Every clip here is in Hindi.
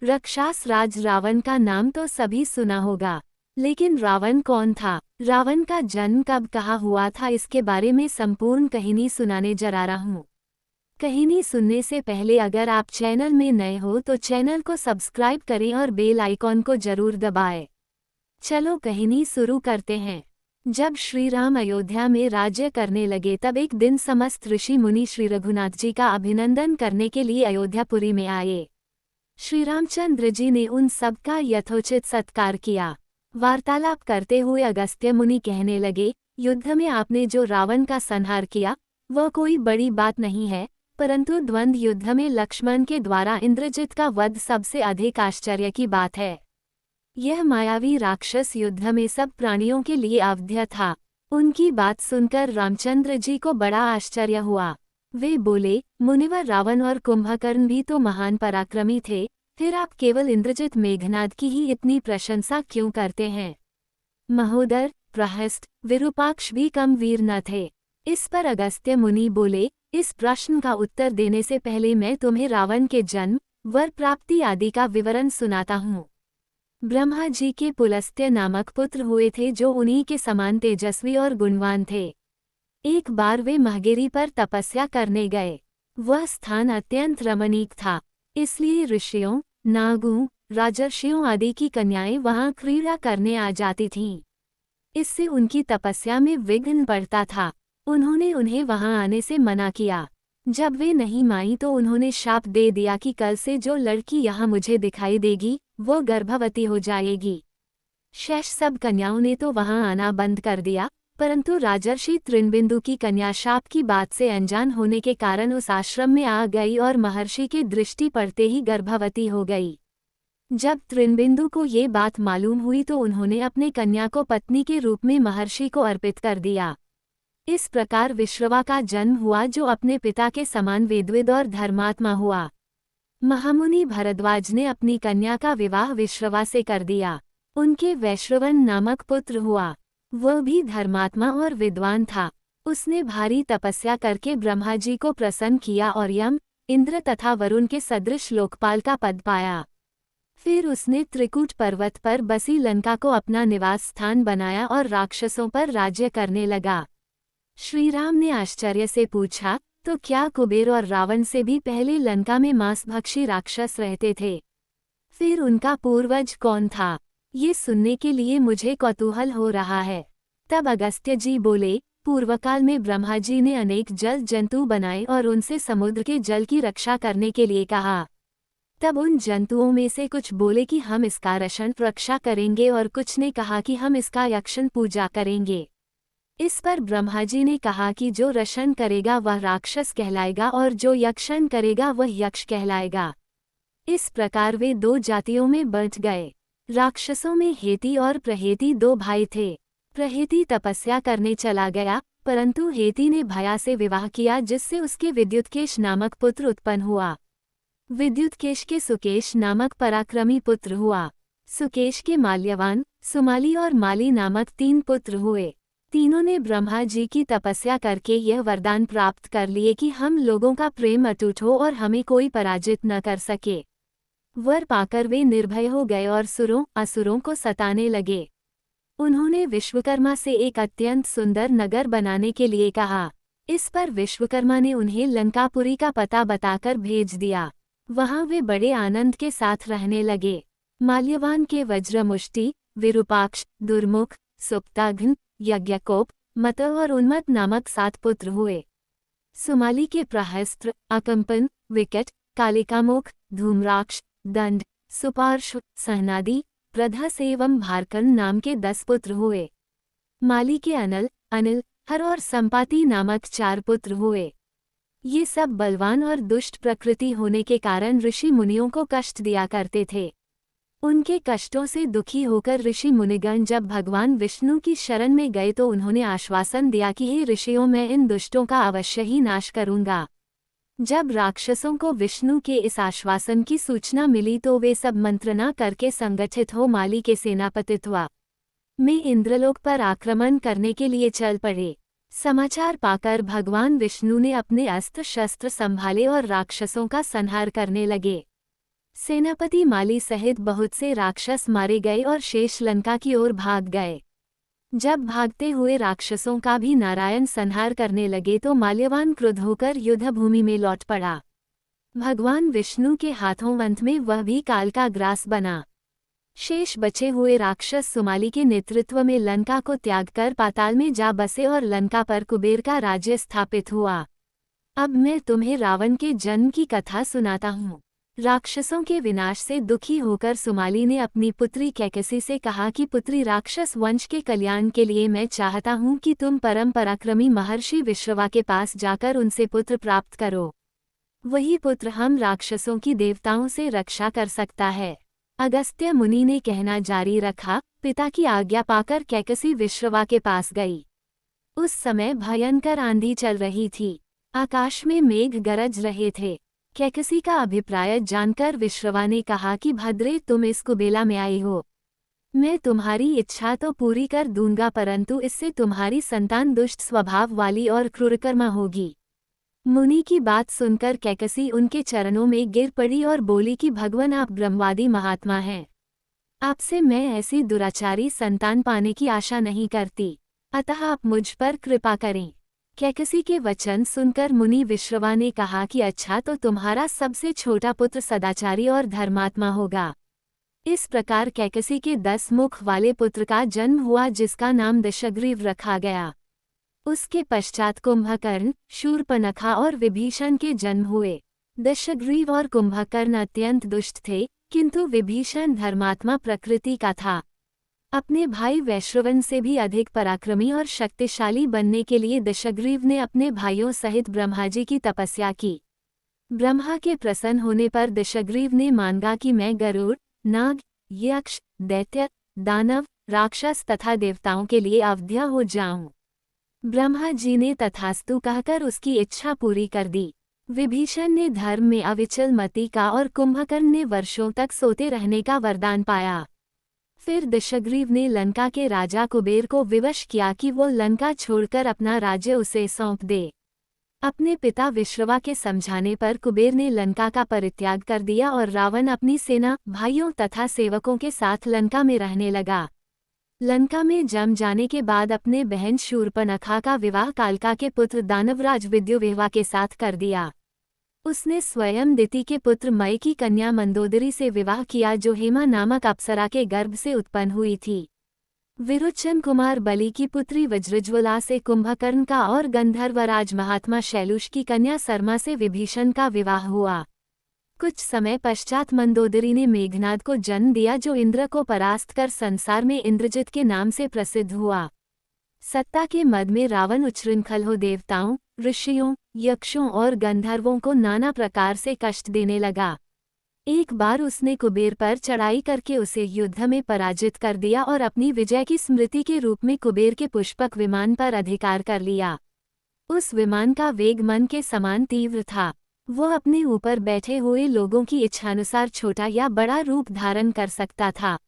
राक्षस राज रावण का नाम तो सभी सुना होगा, लेकिन रावण कौन था? रावण का जन्म कब कहाँ हुआ था, इसके बारे में संपूर्ण कहानी सुनाने जा रहा हूँ। कहानी सुनने से पहले अगर आप चैनल में नए हो तो चैनल को सब्सक्राइब करें और बेल आइकॉन को जरूर दबाएं। चलो कहानी शुरू करते हैं। जब श्री राम अयोध्या में राज्य करने लगे तब एक दिन समस्त ऋषि मुनि श्री रघुनाथ जी का अभिनंदन करने के लिए अयोध्यापुरी में आए। श्री रामचंद्र जी ने उन सब का यथोचित सत्कार किया। वार्तालाप करते हुए अगस्त्य मुनि कहने लगे, युद्ध में आपने जो रावण का संहार किया वह कोई बड़ी बात नहीं है, परंतु द्वंद्व युद्ध में लक्ष्मण के द्वारा इंद्रजित का वध सबसे अधिक आश्चर्य की बात है। यह मायावी राक्षस युद्ध में सब प्राणियों के लिए अवध्य था। उनकी बात सुनकर रामचंद्र जी को बड़ा आश्चर्य हुआ। वे बोले, मुनिवर रावण और कुंभकर्ण भी तो महान पराक्रमी थे, फिर आप केवल इंद्रजित मेघनाद की ही इतनी प्रशंसा क्यों करते हैं? महोदर, प्रहस्त, विरूपाक्ष भी कम वीर न थे। इस पर अगस्त्य मुनि बोले, इस प्रश्न का उत्तर देने से पहले मैं तुम्हें रावण के जन्म, वर प्राप्ति आदि का विवरण सुनाता हूँ। ब्रह्मा जी के पुलस्त्य नामक पुत्र हुए थे जो उन्हीं के समान तेजस्वी और गुणवान थे। एक बार वे महगिरी पर तपस्या करने गए। वह स्थान अत्यंत रमणीक था, इसलिए ऋषियों, नागों, राजर्षियों आदि की कन्याएं वहां क्रीड़ा करने आ जाती थीं। इससे उनकी तपस्या में विघ्न पड़ता था। उन्होंने उन्हें वहां आने से मना किया। जब वे नहीं मानी तो उन्होंने शाप दे दिया कि कल से जो लड़की यहाँ मुझे दिखाई देगी वो गर्भवती हो जाएगी। शेष सब कन्याओं ने तो वहां आना बंद कर दिया, परंतु राजर्षि तृणबिंदु की कन्या शाप की बात से अनजान होने के कारण उस आश्रम में आ गई और महर्षि की दृष्टि पड़ते ही गर्भवती हो गई। जब तृणबिंदु को ये बात मालूम हुई तो उन्होंने अपने कन्या को पत्नी के रूप में महर्षि को अर्पित कर दिया। इस प्रकार विश्रवा का जन्म हुआ जो अपने पिता के समान वेदविद और धर्मात्मा हुआ। महामुनि भरद्वाज ने अपनी कन्या का विवाह विश्रवा से कर दिया। उनके वैश्रवन नामक पुत्र हुआ। वह भी धर्मात्मा और विद्वान था। उसने भारी तपस्या करके ब्रह्मा जी को प्रसन्न किया और यम, इंद्र तथा वरुण के सदृश लोकपाल का पद पाया। फिर उसने त्रिकूट पर्वत पर बसी लंका को अपना निवास स्थान बनाया और राक्षसों पर राज्य करने लगा। श्री राम ने आश्चर्य से पूछा, तो क्या कुबेर और रावण से भी पहले लंका में मांसभक्षी राक्षस रहते थे? फिर उनका पूर्वज कौन था? ये सुनने के लिए मुझे कौतूहल हो रहा है। तब अगस्त्य जी बोले, पूर्वकाल में ब्रह्मा जी ने अनेक जल जंतु बनाए और उनसे समुद्र के जल की रक्षा करने के लिए कहा। तब उन जंतुओं में से कुछ बोले कि हम इसका रक्षण रक्षा करेंगे और कुछ ने कहा कि हम इसका यक्षण पूजा करेंगे। इस पर ब्रह्मा जी ने कहा कि जो रक्षण करेगा वह राक्षस कहलाएगा और जो यक्षण करेगा वह यक्ष कहलाएगा। इस प्रकार वे दो जातियों में बंट गए। राक्षसों में हेती और प्रहेती दो भाई थे। प्रहेती तपस्या करने चला गया, परंतु हेती ने भया से विवाह किया जिससे उसके विद्युतकेश नामक पुत्र उत्पन्न हुआ। विद्युतकेश के सुकेश नामक पराक्रमी पुत्र हुआ। सुकेश के माल्यवान, सुमाली और माली नामक 3 पुत्र हुए। तीनों ने ब्रह्मा जी की तपस्या करके यह वरदान प्राप्त कर लिए कि हम लोगों का प्रेम अटूट हो और हमें कोई पराजित न कर सके। वर पाकर वे निर्भय हो गए और सुरों असुरों को सताने लगे। उन्होंने विश्वकर्मा से एक अत्यंत सुंदर नगर बनाने के लिए कहा। इस पर विश्वकर्मा ने उन्हें लंकापुरी का पता बताकर भेज दिया। वहां वे बड़े आनंद के साथ रहने लगे। माल्यवान के वज्रमुष्टि, विरूपाक्ष, दुर्मुख, सुप्ताघ्न, यज्ञकोप, मत और उन्मत नामक 7 पुत्र हुए। सुमाली के प्रहस्त्र, अकंपन, विकट, कालिकामुख, धूम्राक्ष, दंड, सुपार्श्व, सहनादि, प्रधस एवं भारकन नाम के 10 पुत्र हुए। माली के अनल, अनिल, हर और संपाति नामक 4 पुत्र हुए। ये सब बलवान और दुष्ट प्रकृति होने के कारण ऋषि मुनियों को कष्ट दिया करते थे। उनके कष्टों से दुखी होकर ऋषि मुनिगण जब भगवान विष्णु की शरण में गए तो उन्होंने आश्वासन दिया कि हे ऋषियों, मैं इन दुष्टों का अवश्य ही नाश करूंगा। जब राक्षसों को विष्णु के इस आश्वासन की सूचना मिली तो वे सब मंत्रणा करके संगठित हो माली के सेनापतित्व में इंद्रलोक पर आक्रमण करने के लिए चल पड़े। समाचार पाकर भगवान विष्णु ने अपने अस्त्र शस्त्र संभाले और राक्षसों का संहार करने लगे। सेनापति माली सहित बहुत से राक्षस मारे गए और शेष लंका की ओर भाग गए। जब भागते हुए राक्षसों का भी नारायण संहार करने लगे तो माल्यवान क्रुद्ध होकर युद्धभूमि में लौट पड़ा। भगवान विष्णु के हाथों अंत में वह भी काल का ग्रास बना। शेष बचे हुए राक्षस सुमाली के नेतृत्व में लंका को त्याग कर पाताल में जा बसे और लंका पर कुबेर का राज्य स्थापित हुआ। अब मैं तुम्हें रावण के जन्म की कथा सुनाता हूँ। राक्षसों के विनाश से दुखी होकर सुमाली ने अपनी पुत्री कैकसी से कहा कि पुत्री, राक्षस वंश के कल्याण के लिए मैं चाहता हूँ कि तुम परम पराक्रमी महर्षि विश्रवा के पास जाकर उनसे पुत्र प्राप्त करो। वही पुत्र हम राक्षसों की देवताओं से रक्षा कर सकता है। अगस्त्य मुनि ने कहना जारी रखा। पिता की आज्ञा पाकर कैकसी विश्रवा के पास गई। उस समय भयंकर आंधी चल रही थी। आकाश में मेघ गरज रहे थे। कैकसी का अभिप्राय जानकर विश्रवा ने कहा कि भद्रे, तुम इस कुबेला में आई हो। मैं तुम्हारी इच्छा तो पूरी कर दूंगा, परंतु इससे तुम्हारी संतान दुष्ट स्वभाव वाली और क्रूरकर्मा होगी। मुनि की बात सुनकर कैकसी उनके चरणों में गिर पड़ी और बोली कि भगवान, आप ब्रह्मवादी महात्मा हैं। आपसे मैं ऐसी दुराचारी संतान पाने की आशा नहीं करती, अतः आप मुझ पर कृपा करें। कैकसी के वचन सुनकर मुनि विश्रवा ने कहा कि अच्छा, तो तुम्हारा सबसे छोटा पुत्र सदाचारी और धर्मात्मा होगा। इस प्रकार कैकसी के 10 मुख वाले पुत्र का जन्म हुआ, जिसका नाम दशग्रीव रखा गया। उसके पश्चात कुंभकर्ण, शूर्पणखा और विभीषण के जन्म हुए। दशग्रीव और कुंभकर्ण अत्यंत दुष्ट थे, किंतु विभीषण धर्मात्मा प्रकृति का था। अपने भाई वैश्रवन से भी अधिक पराक्रमी और शक्तिशाली बनने के लिए दशग्रीव ने अपने भाइयों सहित ब्रह्माजी की तपस्या की। ब्रह्मा के प्रसन्न होने पर दशग्रीव ने मांगा कि मैं गरुड़, नाग, यक्ष, दैत्य, दानव, राक्षस तथा देवताओं के लिए अवध्य हो जाऊं। ब्रह्मा जी ने तथास्तु कहकर उसकी इच्छा पूरी कर दी। विभीषण ने धर्म में अविचल मति का और कुंभकर्ण ने वर्षों तक सोते रहने का वरदान पाया। फिर दशग्रीव ने लंका के राजा कुबेर को विवश किया कि वो लंका छोड़कर अपना राज्य उसे सौंप दे। अपने पिता विश्रवा के समझाने पर कुबेर ने लंका का परित्याग कर दिया और रावण अपनी सेना, भाइयों तथा सेवकों के साथ लंका में रहने लगा। लंका में जम जाने के बाद अपने बहन शूर्पणखा का विवाह कालका के पुत्र दानवराज विद्युविह्वा के साथ कर दिया। उसने स्वयं दिति के पुत्र मय की कन्या मंदोदरी से विवाह किया, जो हेमा नामक अप्सरा के गर्भ से उत्पन्न हुई थी। विरोचन कुमार बलि की पुत्री वज्रज्वला से कुंभकर्ण का और गंधर्वराज महात्मा शैलुष की कन्या सरमा से विभीषण का विवाह हुआ। कुछ समय पश्चात मंदोदरी ने मेघनाद को जन्म दिया, जो इंद्र को परास्त कर संसार में इंद्रजित के नाम से प्रसिद्ध हुआ। सत्ता के मद में रावण उच्छृंखल हो देवताओं, ऋषियों, यक्षों और गंधर्वों को नाना प्रकार से कष्ट देने लगा। एक बार उसने कुबेर पर चढ़ाई करके उसे युद्ध में पराजित कर दिया और अपनी विजय की स्मृति के रूप में कुबेर के पुष्पक विमान पर अधिकार कर लिया। उस विमान का वेग मन के समान तीव्र था। वो अपने ऊपर बैठे हुए लोगों की इच्छानुसार छोटा या बड़ा रूप धारण कर सकता था।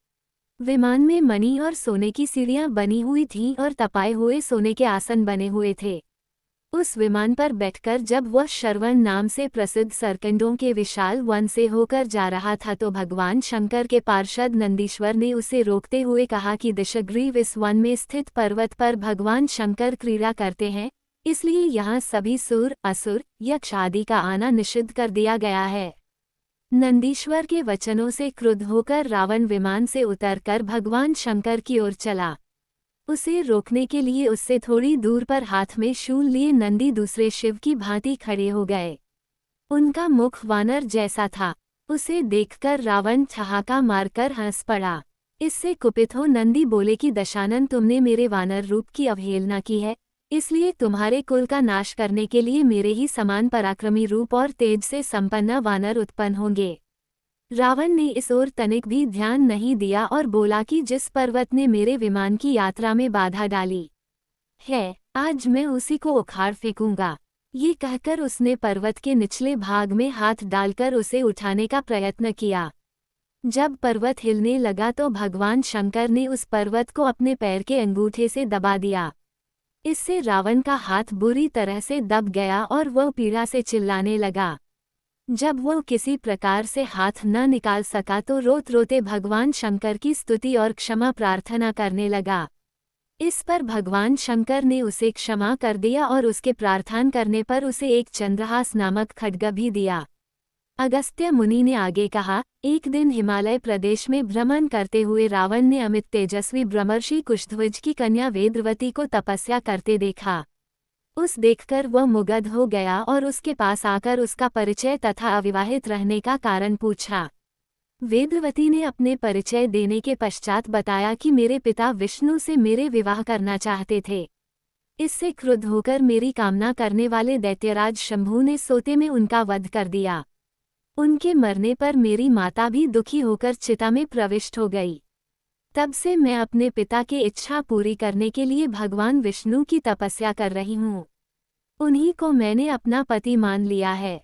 विमान में मणि और सोने की सीढ़ियां बनी हुई थीं और तपाए हुए सोने के आसन बने हुए थे। उस विमान पर बैठकर जब वह श्रवण नाम से प्रसिद्ध सरकंडों के विशाल वन से होकर जा रहा था, तो भगवान शंकर के पार्षद नंदीश्वर ने उसे रोकते हुए कहा कि दशग्रीव, इस वन में स्थित पर्वत पर भगवान शंकर क्रीड़ा करते हैं, इसलिए यहाँ सभी सुर, असुर, यक्ष आदि का आना निषिद्ध कर दिया गया है। नंदीश्वर के वचनों से क्रुद्ध होकर रावण विमान से उतरकर भगवान शंकर की ओर चला। उसे रोकने के लिए उससे थोड़ी दूर पर हाथ में शूल लिए नंदी दूसरे शिव की भांति खड़े हो गए। उनका मुख वानर जैसा था। उसे देखकर रावण ठहाका मारकर हंस पड़ा। इससे कुपित हो नंदी बोले कि दशानन, तुमने मेरे वानर रूप की अवहेलना की है, इसलिए तुम्हारे कुल का नाश करने के लिए मेरे ही समान पराक्रमी रूप और तेज से संपन्न वानर उत्पन्न होंगे। रावण ने इस ओर तनिक भी ध्यान नहीं दिया और बोला कि जिस पर्वत ने मेरे विमान की यात्रा में बाधा डाली है, आज मैं उसी को उखाड़ फेंकूंगा। ये कहकर उसने पर्वत के निचले भाग में हाथ डालकर उसे उठाने का प्रयत्न किया। जब पर्वत हिलने लगा तो भगवान शंकर ने उस पर्वत को अपने पैर के अंगूठे से दबा दिया। इससे रावण का हाथ बुरी तरह से दब गया और वह पीड़ा से चिल्लाने लगा। जब वो किसी प्रकार से हाथ न निकाल सका तो रोते रोते भगवान शंकर की स्तुति और क्षमा प्रार्थना करने लगा। इस पर भगवान शंकर ने उसे क्षमा कर दिया और उसके प्रार्थना करने पर उसे एक चंद्रहास नामक खड्ग भी दिया। अगस्त्य मुनि ने आगे कहा, एक दिन हिमालय प्रदेश में भ्रमण करते हुए रावण ने अमित तेजस्वी ब्रह्मर्षि कुशध्वज की कन्या वेदवती को तपस्या करते देखा। उस देखकर वह मुग्ध हो गया और उसके पास आकर उसका परिचय तथा अविवाहित रहने का कारण पूछा। वेदवती ने अपने परिचय देने के पश्चात बताया कि मेरे पिता विष्णु से मेरे विवाह करना चाहते थे। इससे क्रुद्ध होकर मेरी कामना करने वाले दैत्यराज शंभु ने सोते में उनका वध कर दिया। उनके मरने पर मेरी माता भी दुखी होकर चिता में प्रविष्ट हो गई। तब से मैं अपने पिता की इच्छा पूरी करने के लिए भगवान विष्णु की तपस्या कर रही हूँ। उन्हीं को मैंने अपना पति मान लिया है।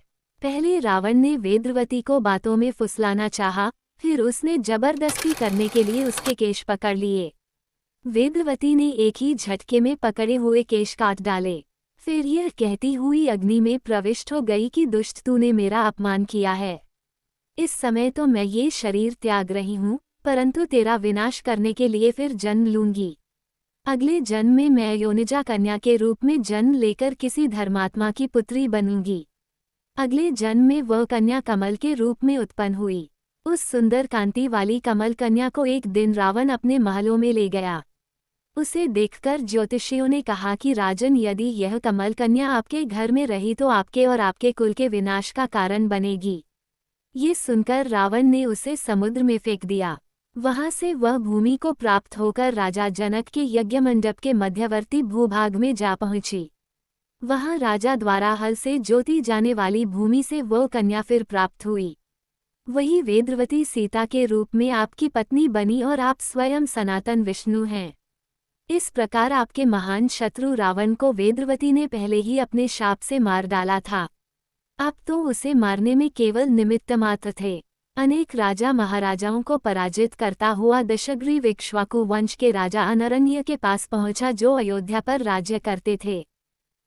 पहले रावण ने वेदवती को बातों में फुसलाना चाहा, फिर उसने जबरदस्ती करने के लिए उसके केश पकड़ लिए। वेदवती ने एक ही झटके में पकड़े हुए केश काट डाले। फिर यह कहती हुई अग्नि में प्रविष्ट हो गई कि दुष्ट तूने मेरा अपमान किया है। इस समय तो मैं ये शरीर त्याग रही हूँ, परंतु तेरा विनाश करने के लिए फिर जन्म लूंगी। अगले जन्म में मैं योनिजा कन्या के रूप में जन्म लेकर किसी धर्मात्मा की पुत्री बनूंगी। अगले जन्म में वह कन्या कमल के रूप में उत्पन्न हुई। उस सुंदर कांति वाली कमल कन्या को एक दिन रावण अपने महलों में ले गया। उसे देखकर ज्योतिषियों ने कहा कि राजन, यदि यह कमल कन्या आपके घर में रही तो आपके और आपके कुल के विनाश का कारण बनेगी। ये सुनकर रावण ने उसे समुद्र में फेंक दिया। वहां से वह भूमि को प्राप्त होकर राजा जनक के यज्ञमंडप के मध्यवर्ती भूभाग में जा पहुंची। वहां राजा द्वारा हल से जोती जाने वाली भूमि से वह कन्या फिर प्राप्त हुई। वही वेदवती सीता के रूप में आपकी पत्नी बनी और आप स्वयं सनातन विष्णु हैं। इस प्रकार आपके महान शत्रु रावण को वेदवती ने पहले ही अपने शाप से मार डाला था। आप तो उसे मारने में केवल निमित्त मात्र थे। अनेक राजा महाराजाओं को पराजित करता हुआ दशग्रीव इक्ष्वाकु वंश के राजा अनरण्य के पास पहुंचा, जो अयोध्या पर राज्य करते थे।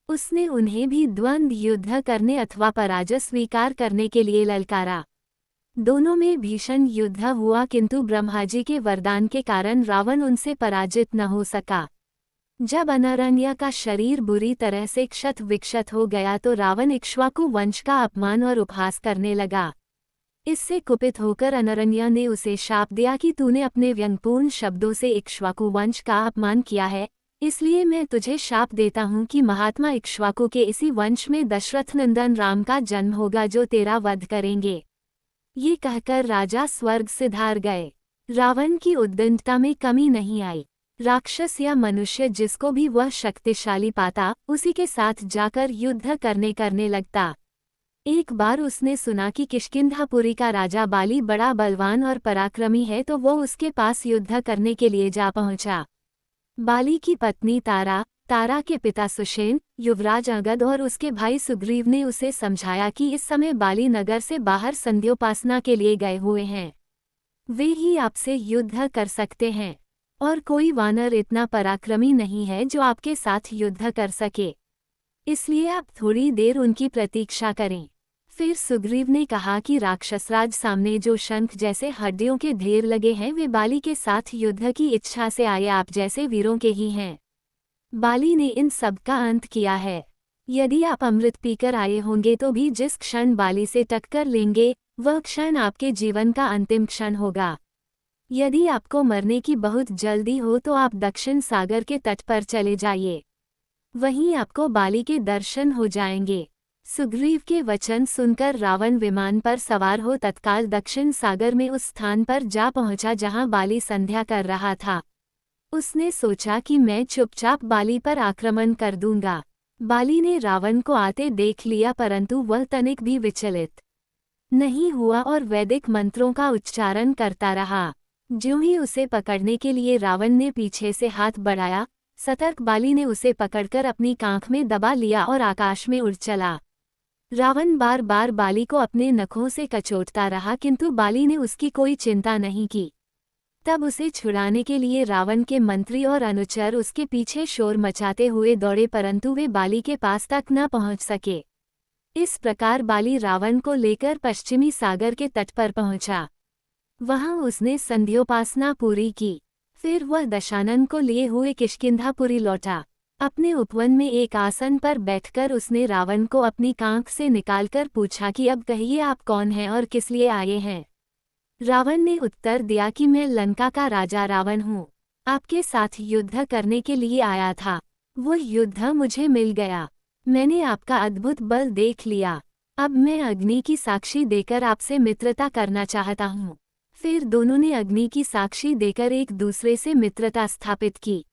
उसने उन्हें भी द्वंद्व युद्ध करने अथवा पराजय स्वीकार करने के लिए ललकारा। दोनों में भीषण युद्ध हुआ, किंतु ब्रह्माजी के वरदान के कारण रावण उनसे पराजित न हो सका। जब अनरण्य का शरीर बुरी तरह से क्षत विक्षत हो गया तो रावण इक्ष्वाकु वंश का अपमान और उपहास करने लगा। इससे कुपित होकर अनरण्य ने उसे शाप दिया कि तूने अपने व्यंगपूर्ण शब्दों से इक्ष्वाकु वंश का अपमान किया है, इसलिए मैं तुझे शाप देता हूँ कि महात्मा इक्ष्वाकु के इसी वंश में दशरथ नंदन राम का जन्म होगा, जो तेरा वध करेंगे। ये कहकर राजा स्वर्ग से धार गए। रावण की उद्दंडता में कमी नहीं आई। राक्षस या मनुष्य जिसको भी वह शक्तिशाली पाता, उसी के साथ जाकर युद्ध करने लगता। एक बार उसने सुना कि किष्किंधापुरी का राजा बाली बड़ा बलवान और पराक्रमी है, तो वो उसके पास युद्ध करने के लिए जा पहुंचा। बाली की पत्नी तारा के पिता सुषेण, युवराज अंगद और उसके भाई सुग्रीव ने उसे समझाया कि इस समय बाली नगर से बाहर संध्योपासना के लिए गए हुए हैं। वे ही आपसे युद्ध कर सकते हैं, और कोई वानर इतना पराक्रमी नहीं है जो आपके साथ युद्ध कर सके। इसलिए आप थोड़ी देर उनकी प्रतीक्षा करें। फिर सुग्रीव ने कहा कि राक्षसराज सामने जो शंख जैसे हड्डियों के ढेर लगे हैं, वे बाली के साथ युद्ध की इच्छा से आए आप जैसे वीरों के ही हैं। बाली ने इन सब का अंत किया है। यदि आप अमृत पीकर आए होंगे तो भी जिस क्षण बाली से टक्कर लेंगे, वह क्षण आपके जीवन का अंतिम क्षण होगा। यदि आपको मरने की बहुत जल्दी हो तो आप दक्षिण सागर के तट पर चले जाइए, वहीं आपको बाली के दर्शन हो जाएंगे। सुग्रीव के वचन सुनकर रावण विमान पर सवार हो तत्काल दक्षिण सागर में उस स्थान पर जा पहुंचा जहां बाली संध्या कर रहा था। उसने सोचा कि मैं चुपचाप बाली पर आक्रमण कर दूंगा। बाली ने रावण को आते देख लिया, परंतु वह तनिक भी विचलित नहीं हुआ और वैदिक मंत्रों का उच्चारण करता रहा। ज्यों ही उसे पकड़ने के लिए रावण ने पीछे से हाथ बढ़ाया, सतर्क बाली ने उसे पकड़कर अपनी कांख में दबा लिया और आकाश में उड़ चला। रावण बार बार बाली को अपने नखों से कचोटता रहा, किंतु बाली ने उसकी कोई चिंता नहीं की। तब उसे छुड़ाने के लिए रावण के मंत्री और अनुचर उसके पीछे शोर मचाते हुए दौड़े, परंतु वे बाली के पास तक न पहुंच सके। इस प्रकार बाली रावण को लेकर पश्चिमी सागर के तट पर पहुंचा। वहां उसने संध्योपासना पूरी की। फिर वह दशानन को लिए हुए किष्किंधापुरी लौटा। अपने उपवन में एक आसन पर बैठकर उसने रावण को अपनी कांख से निकालकर पूछा कि अब कहिए आप कौन हैं और किस लिए आए हैं। रावण ने उत्तर दिया कि मैं लंका का राजा रावण हूँ। आपके साथ युद्ध करने के लिए आया था। वो युद्ध मुझे मिल गया। मैंने आपका अद्भुत बल देख लिया। अब मैं अग्नि की साक्षी देकर आपसे मित्रता करना चाहता हूँ। फिर दोनों ने अग्नि की साक्षी देकर एक दूसरे से मित्रता स्थापित की।